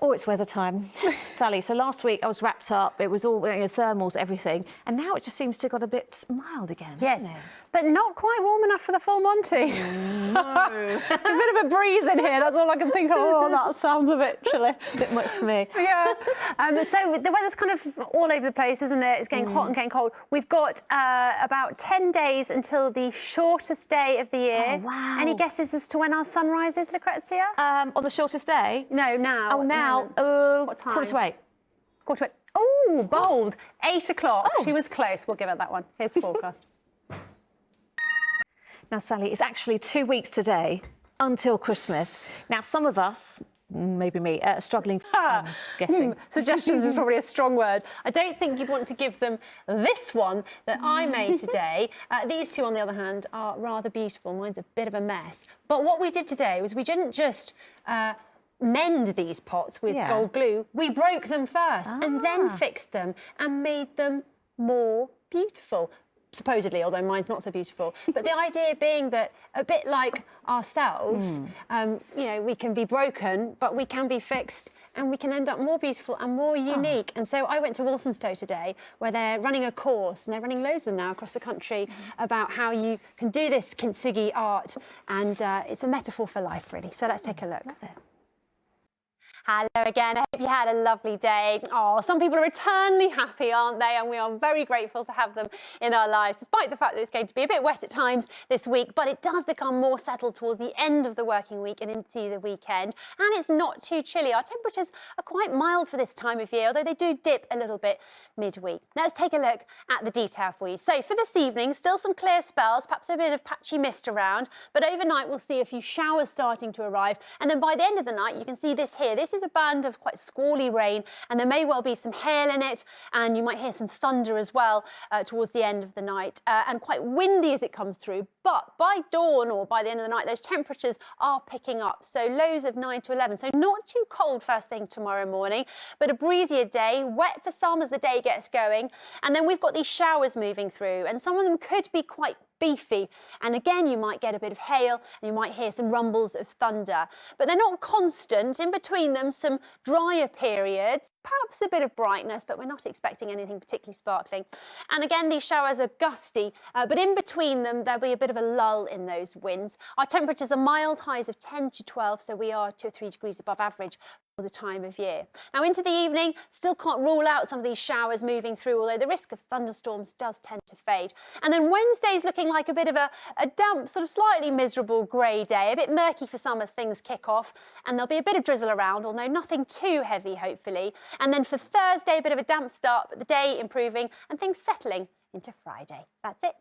Oh, it's weather time, Sally. So last week I was wrapped up. It was all thermals, everything, and now it just seems to have got a bit mild again. Yes, hasn't it? but not quite warm enough for the full Monty. No, a bit of a breeze in here. That's all I can think of. Oh, that sounds a bit chilly. a bit much for me. Yeah. So the weather's kind of all over the place, isn't it? It's getting hot and getting cold. We've got about 10 days until the shortest day of the year. Oh, wow. Any guesses as to when our sun rises, Lucrezia? On the shortest day? No, now. Oh, now. What time? 8:15. 8:15. Oh, bold. 8 o'clock. Oh. She was close. We'll give her that one. Here's the forecast. Now, Sally, it's actually 2 weeks today until Christmas. Now, some of us, maybe me, are struggling, guessing. Suggestions is probably a strong word. I don't think you'd want to give them this one that I made today. These two, on the other hand, are rather beautiful. Mine's a bit of a mess. But what we did today was we didn't just mend these pots with gold glue. We broke them first and then fixed them and made them more beautiful. Supposedly, although mine's not so beautiful. But the idea being that, a bit like ourselves, we can be broken, but we can be fixed and we can end up more beautiful and more unique. And so I went to Walthamstow today, where they're running a course, and they're running loads of them now across the country, about how you can do this kintsugi art. And it's a metaphor for life, really. So let's take a look. Love it. Hello again. I hope you had a lovely day. Oh, some people are eternally happy, aren't they? And we are very grateful to have them in our lives, despite the fact that it's going to be a bit wet at times this week. But it does become more settled towards the end of the working week and into the weekend. And it's not too chilly. Our temperatures are quite mild for this time of year, although they do dip a little bit midweek. Let's take a look at the detail for you. So for this evening, still some clear spells, perhaps a bit of patchy mist around. But overnight, we'll see a few showers starting to arrive. And then by the end of the night, you can see this here. This is a band of quite squally rain, and there may well be some hail in it, and you might hear some thunder as well towards the end of the night, and quite windy as it comes through. But by dawn or by the end of the night, those temperatures are picking up. So lows of 9 to 11. So not too cold first thing tomorrow morning, but a breezier day, wet for some as the day gets going. And then we've got these showers moving through, and some of them could be quite beefy, and again you might get a bit of hail and you might hear some rumbles of thunder, but they're not constant. In between them, some drier periods, perhaps a bit of brightness, but we're not expecting anything particularly sparkling. And again, these showers are gusty, but in between them there'll be a bit of a lull in those winds. Our temperatures are mild, highs of 10 to 12, so we are 2 or 3 degrees above average for the time of year. Now into the evening, still can't rule out some of these showers moving through, although the risk of thunderstorms does tend to fade. And then Wednesday's looking like a bit of a damp, sort of slightly miserable grey day, a bit murky for some as things kick off, and there'll be a bit of drizzle around, although nothing too heavy, hopefully. And then for Thursday, a bit of a damp start, but the day improving and things settling into Friday. That's it.